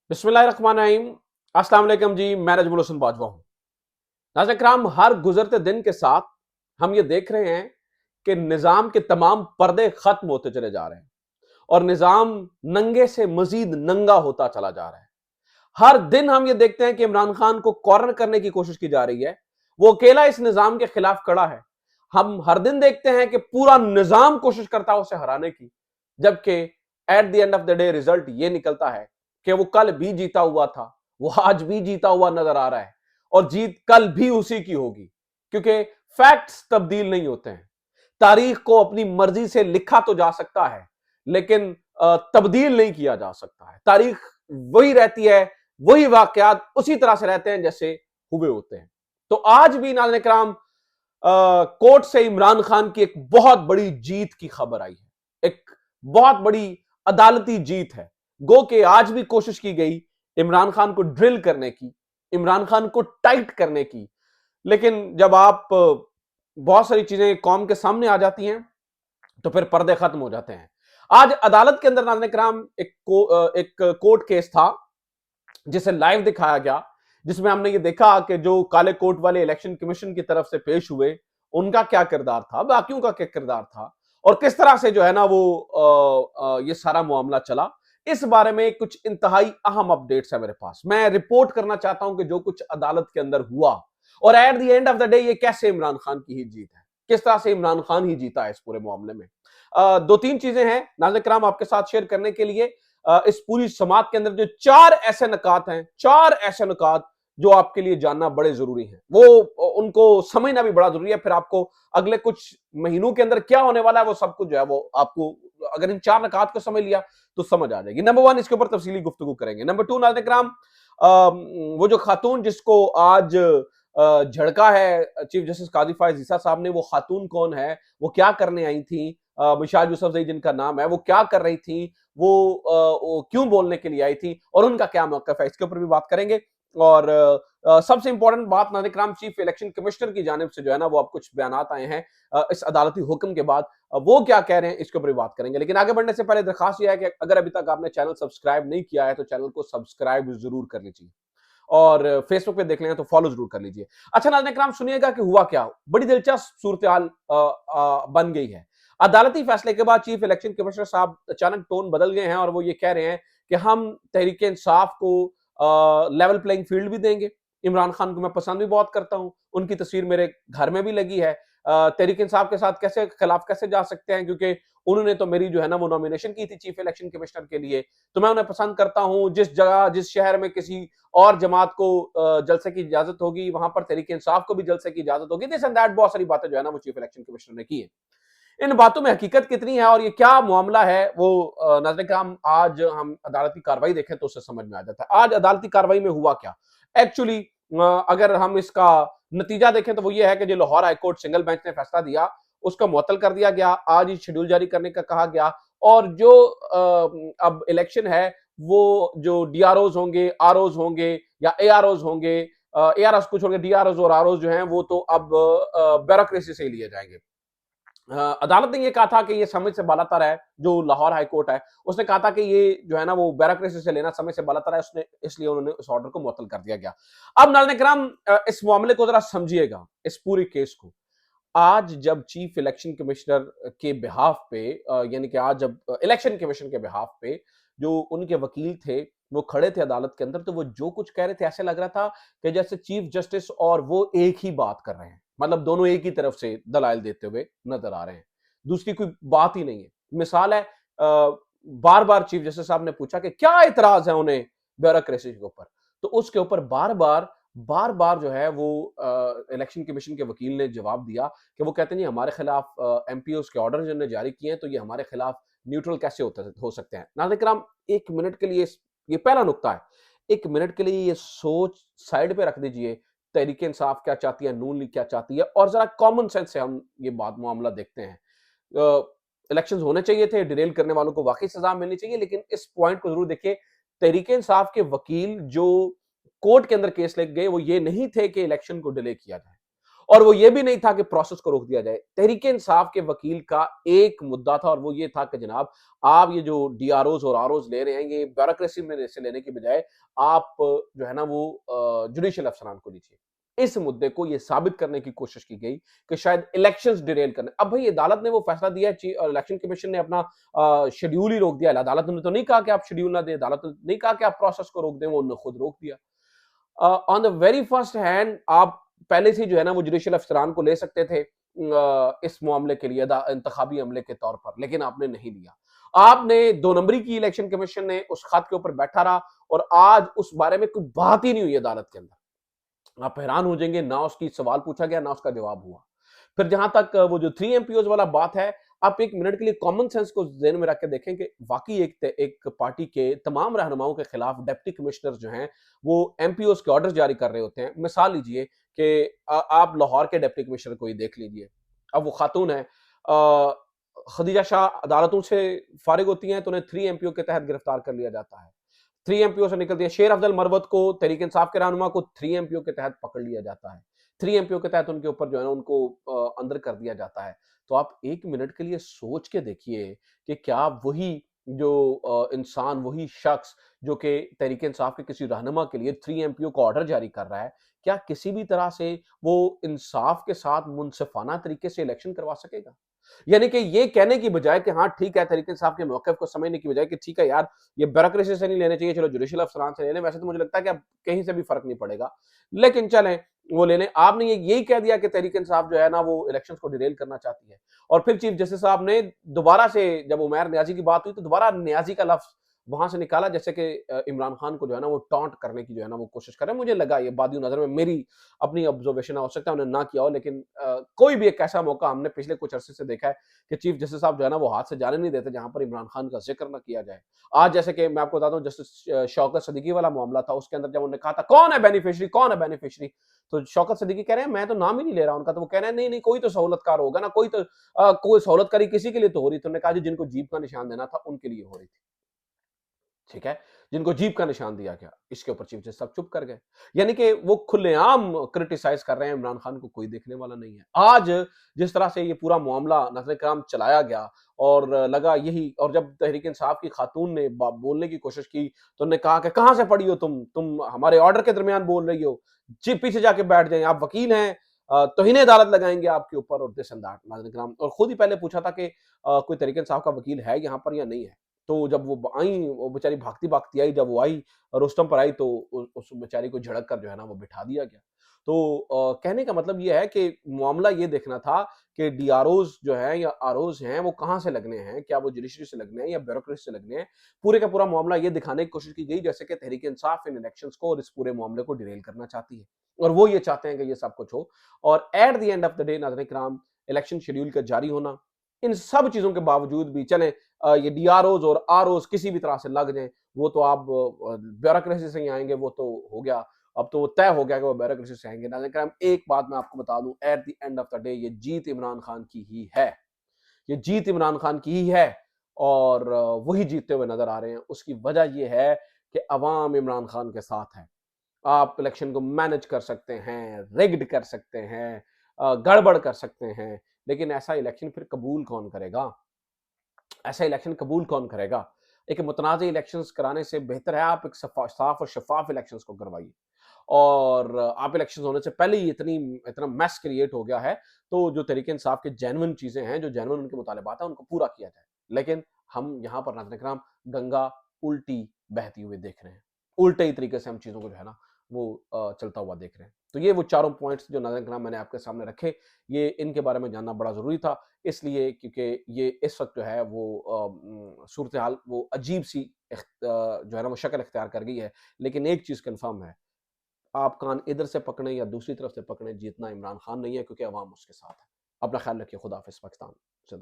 बिस्मिल्लाहिर्रहमानिर्रहीम। अस्सलाम वालेकुम जी, मैं नजमुल हसन बाजवा हूं। नाज़रीन किराम, हर गुजरते दिन के साथ हम ये देख रहे हैं कि निजाम के तमाम पर्दे खत्म होते चले जा रहे हैं और निजाम नंगे से मजीद नंगा होता चला जा रहा है। हर दिन हम ये देखते हैं कि इमरान खान को कॉर्नर करने की कोशिश की जा रही है। वो अकेला इस निजाम के खिलाफ खड़ा है। हम हर दिन देखते हैं कि पूरा निजाम कोशिश करता है उसे हराने की, जबकि at the end of the day result ये निकलता है कि वो कल भी जीता हुआ था, वो आज भी जीता हुआ नजर आ रहा है और जीत कल भी उसी की होगी, क्योंकि फैक्ट्स तब्दील नहीं होते हैं। तारीख को अपनी मर्जी से लिखा तो जा सकता है, लेकिन तब्दील नहीं किया जा सकता है। तारीख वही रहती है, वही वाकयात उसी तरह से रहते हैं जैसे हुए होते हैं। तो आज भी नाज़रीन किराम, कोर्ट से इमरान खान की एक बहुत बड़ी जीत की खबर आई है। एक बहुत बड़ी अदालती जीत है। गो के आज भी कोशिश की गई इमरान खान को ड्रिल करने की, इमरान खान को टाइट करने की, लेकिन जब आप बहुत सारी चीजें कौम के सामने आ जाती हैं तो फिर पर्दे खत्म हो जाते हैं। आज अदालत के अंदर नाज़रीन किराम एक कोर्ट केस था जिसे लाइव दिखाया गया, जिसमें हमने ये देखा कि जो काले कोट वाले इलेक्शन कमीशन की तरफ से पेश हुए, उनका क्या किरदार था, बाकियों का क्या किरदार था और किस तरह से जो है ना वो ये सारा मामला चला। इस बारे में कुछ इंतहाई अहम अपडेट्स है मेरे पास। मैं रिपोर्ट करना चाहता हूं कि जो कुछ अदालत के अंदर हुआ और at the end of the day ये कैसे इमरान खान की ही जीत है, किस तरह से इमरान खान ही जीता है इस पूरे मामले में। दो तीन चीजें हैं नाज़रीन किराम आपके साथ शेयर करने के लिए। इस पूरी समात के अंदर जो चार ऐसे नुकात हैं, चार ऐसे नुकात जो आपके लिए जानना बड़े जरूरी हैं, वो उनको समझना भी बड़ा जरूरी है। फिर आपको अगले कुछ महीनों के अंदर क्या होने वाला है वो सब कुछ जो है वो आपको, अगर इन चार नुकात को समझ लिया तो समझ आ जाएगी। नंबर वन, इसके ऊपर तफसीली गुफ्तगू करेंगे। नंबर टू, नाज़रीन किराम, वो जो खातून जिसको आज झड़का है चीफ जस्टिस काजी फायज ईसा साहब ने, वो खातून कौन है, वो क्या करने आई थी, मिशाल यूसुफजई जिनका नाम है, वो क्या कर रही थी, वो क्यों बोलने के लिए आई थी और उनका क्या मौकफ है, इसके ऊपर भी बात करेंगे। और सबसे इंपॉर्टेंट बात नाज़रीन किराम, चीफ इलेक्शन कमिश्नर की जानिब से जो है ना वो अब कुछ बयानात आए हैं इस अदालती हुक्म के बाद। वो क्या कह रहे हैं इसके ऊपर भी बात करेंगे। लेकिन आगे बढ़ने से पहले दरखास्त यह है कि अगर अभी तक आपने चैनल सब्सक्राइब नहीं किया है तो चैनल को सब्सक्राइब जरूर कर लीजिए और फेसबुक पे देख लें तो फॉलो जरूर कर लीजिए। अच्छा नाज़रीन किराम, सुनिएगा कि हुआ क्या, बड़ी दिलचस्प सूरत हाल बन गई है। अदालती फैसले के बाद चीफ इलेक्शन कमिश्नर साहब अचानक टोन बदल गए हैं और वो ये कह रहे हैं कि हम तहरीक इंसाफ को लेवल प्लेइंग फील्ड भी देंगे। इमरान खान को मैं पसंद भी बहुत करता हूं, उनकी तस्वीर मेरे घर में भी लगी है। तहरीक इंसाफ के साथ कैसे खिलाफ कैसे जा सकते हैं, क्योंकि उन्होंने तो मेरी जो है ना वो नॉमिनेशन की थी चीफ इलेक्शन कमिश्नर के लिए, तो मैं उन्हें पसंद करता हूं। जिस जगह जिस शहर में किसी और जमात को जलसे की इजाजत होगी, वहां पर तहरीक इंसाफ को भी जलसे की इजाजत होगी। दिस एंड दैट बहुत सारी बातें जो है ना वो चीफ इलेक्शन कमिश्नर ने की है। इन बातों में हकीकत कितनी है और ये क्या मामला है, वो नाज़रीन किराम आज हम अदालती कार्रवाई देखें तो उससे समझ में आ जाता है। आज अदालती कार्रवाई में हुआ क्या एक्चुअली। अगर हम इसका नतीजा देखें तो वो ये है कि जो लाहौर हाईकोर्ट सिंगल बेंच ने फैसला दिया उसका मुअत्तल कर दिया गया, आज ही शेड्यूल जारी करने का कहा गया। और जो अब इलेक्शन है वो जो डीआरओज होंगे, आरओज होंगे या एआरओज होंगे, एआरओज को छोड़कर डीआरओज और आरओज जो हैं वो तो अब ब्यूरोक्रेसी से ही लिए जाएंगे। अदालत ने ये कहा था कि ये समय से बालातर है, जो लाहौर हाई कोर्ट है उसने कहा था कि ये जो है ना वो ब्यूरोक्रेसी से लेना समय से बालातर है, उसने इसलिए उन्होंने उस ऑर्डर को मुअत्तल कर दिया गया। अब नाज़रीन किराम, इस मामले को जरा समझिएगा, इस पूरी केस को। आज जब चीफ इलेक्शन कमिश्नर के बिहाफ पे यानी कि आज जब इलेक्शन कमीशन के बिहाफ पे जो उनके वकील थे वो खड़े थे अदालत के अंदर, तो वो जो कुछ कह रहे थे ऐसे लग रहा था कि जैसे चीफ जस्टिस और वो एक ही बात कर रहे हैं, मतलब दोनों एक ही तरफ से दलाइल देते हुए नजर आ रहे हैं, दूसरी कोई बात ही नहीं है। मिसाल है, बार बार चीफ जस्टिस साहब ने पूछा कि क्या इतराज है उन्हें ब्यूरोक्रेसी के ऊपर, तो उसके ऊपर बार बार जो है वो इलेक्शन कमीशन के वकील ने जवाब दिया कि वो कहते हैं जी हमारे खिलाफ एमपीओ के ऑर्डर जिन्होंने जारी किए हैं तो ये हमारे खिलाफ न्यूट्रल कैसे हो सकते हैं। नाज़रीन किराम, एक मिनट के लिए ये पहला नुक्ता है, एक मिनट के लिए ये सोच साइड पे रख दीजिए, तहरीक इंसाफ क्या चाहती है, नून लीग क्या चाहती है, और जरा कॉमन सेंस से हम ये बात मामला देखते हैं। इलेक्शन होने चाहिए थे, डिरेल करने वालों को वाकई सजा मिलनी चाहिए, लेकिन इस पॉइंट को जरूर देखिए। तहरीक इंसाफ के वकील जो कोर्ट के अंदर केस लेके गए वो ये नहीं थे कि इलेक्शन को डिले किया जाए, और वो ये भी नहीं था कि प्रोसेस को रोक दिया जाए। तहरीक इंसाफ के वकील का एक मुद्दा था और वो ये था कि जनाब आप ये जो डीआरओज और आरओज ले रहे हैं ये ब्यूरोक्रेसी में से लेने की बजाय आप जो है ना वो जुडिशियल अफसरान को लीजिए। इस मुद्दे को ये साबित करने की कोशिश की गई कि शायद इलेक्शंस डिरेल करने। अब भाई अदालत ने वो फैसला दिया है, इलेक्शन कमीशन ने अपना शेड्यूल ही रोक दिया। अदालत ने तो नहीं कहा कि आप शेड्यूल ना दें, अदालत ने नहीं कहा कि आप प्रोसेस को रोक दें, वो उन्होंने खुद रोक दिया। On the very first hand आप पहले से जो है ना वो जुडिशियल अफसरान को ले सकते थे इस मामले के लिए इंतखाबी अमले के तौर पर, लेकिन आपने नहीं लिया। आपने 2 नंबरी की इलेक्शन कमीशन ने उस खत के ऊपर बैठा रहा और आज उस बारे में कोई बात ही नहीं हुई अदालत के अंदर। आप हैरान हो जाएंगे, ना उसकी सवाल पूछा गया, ना उसका जवाब हुआ। फिर जहां तक वो जो 3 एमपीओज वाला बात है, आप एक मिनट के लिए कॉमन सेंस को ज़हन में रख के देखें कि वाकई एक पार्टी के तमाम रहनुमाओं के खिलाफ डिप्टी कमिश्नर जो हैं, वो एमपीओज के ऑर्डर जारी कर रहे होते हैं। मिसाल लीजिए कि आप लाहौर के डिप्टी कमिश्नर को ही देख लीजिए। अब वो खातून है, खदीजा शाह अदालतों से फारिग होती हैं तो उन्हें 3 एमपीओ के तहत गिरफ्तार कर लिया जाता है। 3 एमपीओ से निकलती है। शेर अफजल मरवत को तहरीक इंसाफ के रहनुमा को 3 एमपीओ के तहत पकड़ लिया जाता है। 3 एमपीओ के तहत उनके ऊपर जो है ना उनको अंदर कर दिया जाता है। तो आप 1 मिनट के लिए सोच के देखिए कि क्या वही जो इंसान, वही शख्स जो कि तहरीक इंसाफ के किसी रहनुमा के लिए 3 एमपीओ का ऑर्डर जारी कर रहा है, क्या किसी भी तरह से वो इंसाफ के साथ मुनसिफाना तरीके से इलेक्शन करवा सकेगा? यानी कि ये कहने की बजाय कि हाँ ठीक है, तहरीक इंसाफ के मौक़िफ़ को समझने की बजाय कि ठीक है यार, ये ब्यूरोक्रेसी से नहीं लेने चाहिए, चलो जुडिशियल अफ़सरान से ले लें। वैसे तो मुझे लगता है कि अब कहीं से भी फ़र्क नहीं पड़ेगा। लेकिन चलें, वो ले लें। आपने ये यही कह दिया कि तहरीक इंसाफ जो है ना वो इलेक्शंस को डिरेल करना चाहती है। और फिर चीफ जस्टिस साहब ने दोबारा से जब उमैर नियाज़ी की बात हुई तो दोबारा नियाज़ी का लफ्ज़ वहाँ से निकाला, जैसे कि इमरान खान को जो है ना वो टॉन्ट करने की जो है ना वो कोशिश कर रहे हैं। मुझे लगा ये बादियो नज़र में, मेरी अपनी ऑब्जर्वेशन हो सकता है उन्होंने ना किया हो, लेकिन कोई भी एक ऐसा मौका हमने पिछले कुछ अरसे से देखा है कि चीफ जस्टिस साहब जो है ना वो हाथ से जाने नहीं देते जहां पर इमरान खान का जिक्र ना किया जाए। आज जैसे कि मैं आपको बताता हूँ, जस्टिस शौकत सदीकी वाला मामला था, उसके अंदर जब उन्होंने कहा था कौन है बेनिफिशियरी, कौन है बेनिफिशियरी, तो शौकत सदीकी कह रहे हैं मैं तो नाम ही नहीं ले रहा उनका। तो वो कह रहे हैं नहीं नहीं, कोई तो सहूलतकार होगा ना, कोई तो कोई सहूलतकारी किसी के लिए तो हो रही। तो उन्होंने कहा जी जिनको जीप का निशान देना था उनके लिए हो रही थी। ठीक है, जिनको जीप का निशान दिया गया, इसके ऊपर चीफ जस्टिस साहब चुप कर गए। यानी कि वो खुलेआम क्रिटिसाइज कर रहे हैं इमरान खान को, कोई देखने वाला नहीं है। आज जिस तरह से ये पूरा मामला नाज़िर कराम चलाया गया और लगा यही, और जब तहरीक इंसाफ की खातून ने बोलने की कोशिश की तो उन्होंने कहा कि कहां से पढ़ी हो तुम हमारे ऑर्डर के दरमियान बोल रही हो, जी पीछे जाके बैठ जाए, आप वकील हैं, तौहीन अदालत लगाएंगे आपके ऊपर और दिस एंड दैट। नाज़िर कराम और खुद ही पहले पूछा था कि कोई तहरीक इंसाफ का वकील है यहाँ पर या नहीं है। तो जब वो आई, वो बेचारी भागती-भागती आई, जब वो आई, रोस्टम पर आई तो उस बेचारी को झड़क कर जो है ना वो बिठा दिया गया। तो कहने का मतलब ये है कि मामला ये देखना था कि डीआरओज़ जो हैं या आरओज़ हैं वो कहाँ से लगने हैं? क्या वो जुडिशरी से लगने हैं या ब्यूरोक्रेसी से लगने हैं? पूरे का पूरा मामला ये दिखाने की कोशिश की गई जैसे कि तहरीक इंसाफ इन इलेक्शंस को और इस पूरे मामले को डिरेल करना चाहती है। और वो ये चाहते हैं कि ये सब कुछ हो और at the end of the day नाज़रीन किराम, इलेक्शन शेड्यूल का जारी होना, इन सब चीज़ों के बावजूद भी चलें ये डीआरओज़ और आरओज़ किसी भी तरह से लग जाएँ, वो तो आप ब्यूरोक्रेसी से ही आएँगे, वो तो हो गया। अब तो वो तय हो गया कि वो ब्यूरोक्रेसी से आएँगे। नाज़रीन करम, एक बात मैं आपको बता दूँ, at the end of the day ये जीत इमरान खान की ही है। ये जीत इमरान खान की ही है और वही जीतते हुए नज़र आ रहे हैं। उसकी वजह ये है कि अवाम इमरान खान के साथ है। आप इलेक्शन को मैनेज कर सकते हैं, रिग्ड कर सकते हैं, गड़बड़ कर सकते हैं, लेकिन ऐसा इलेक्शन फिर कबूल कौन करेगा? ऐसा इलेक्शन कबूल कौन करेगा? एक मुतनाज़ इलेक्शंस कराने से बेहतर है आप एक साफ और शफ़ाफ इलेक्शंस को करवाइए। और आप इलेक्शंस होने से पहले ही इतना मेस क्रिएट हो गया है, तो जो तहरीक-ए-इंसाफ के जेन्युइन चीज़ें हैं, जो जेन्युइन उनके मुतालबात हैं, उनको पूरा किया जाए। लेकिन हम यहाँ पर नाज़रीन इकराम गंगा उल्टी बहती हुई देख रहे हैं। उल्टे ही तरीके से हम चीज़ों को जो है ना वो चलता हुआ देख रहे हैं। तो ये वो चारों पॉइंट्स जो नाज़रीन इकराम मैंने आपके सामने रखे, ये इनके बारे में जानना बड़ा ज़रूरी था। इसलिए क्योंकि ये इस वक़्त जो है वो सूरत-ए-हाल वो अजीब-सी जो है ना वो शक्ल इख्तियार कर गई है। लेकिन एक चीज़ कन्फर्म है, आप कान इधर से पकड़ें या दूसरी तरफ से पकड़ें, जीतना इमरान खान नहीं है क्योंकि अवाम उसके साथ है। अपना ख्याल रखिए। खुदा हाफ़िज़। पाकिस्तान ज़िंदा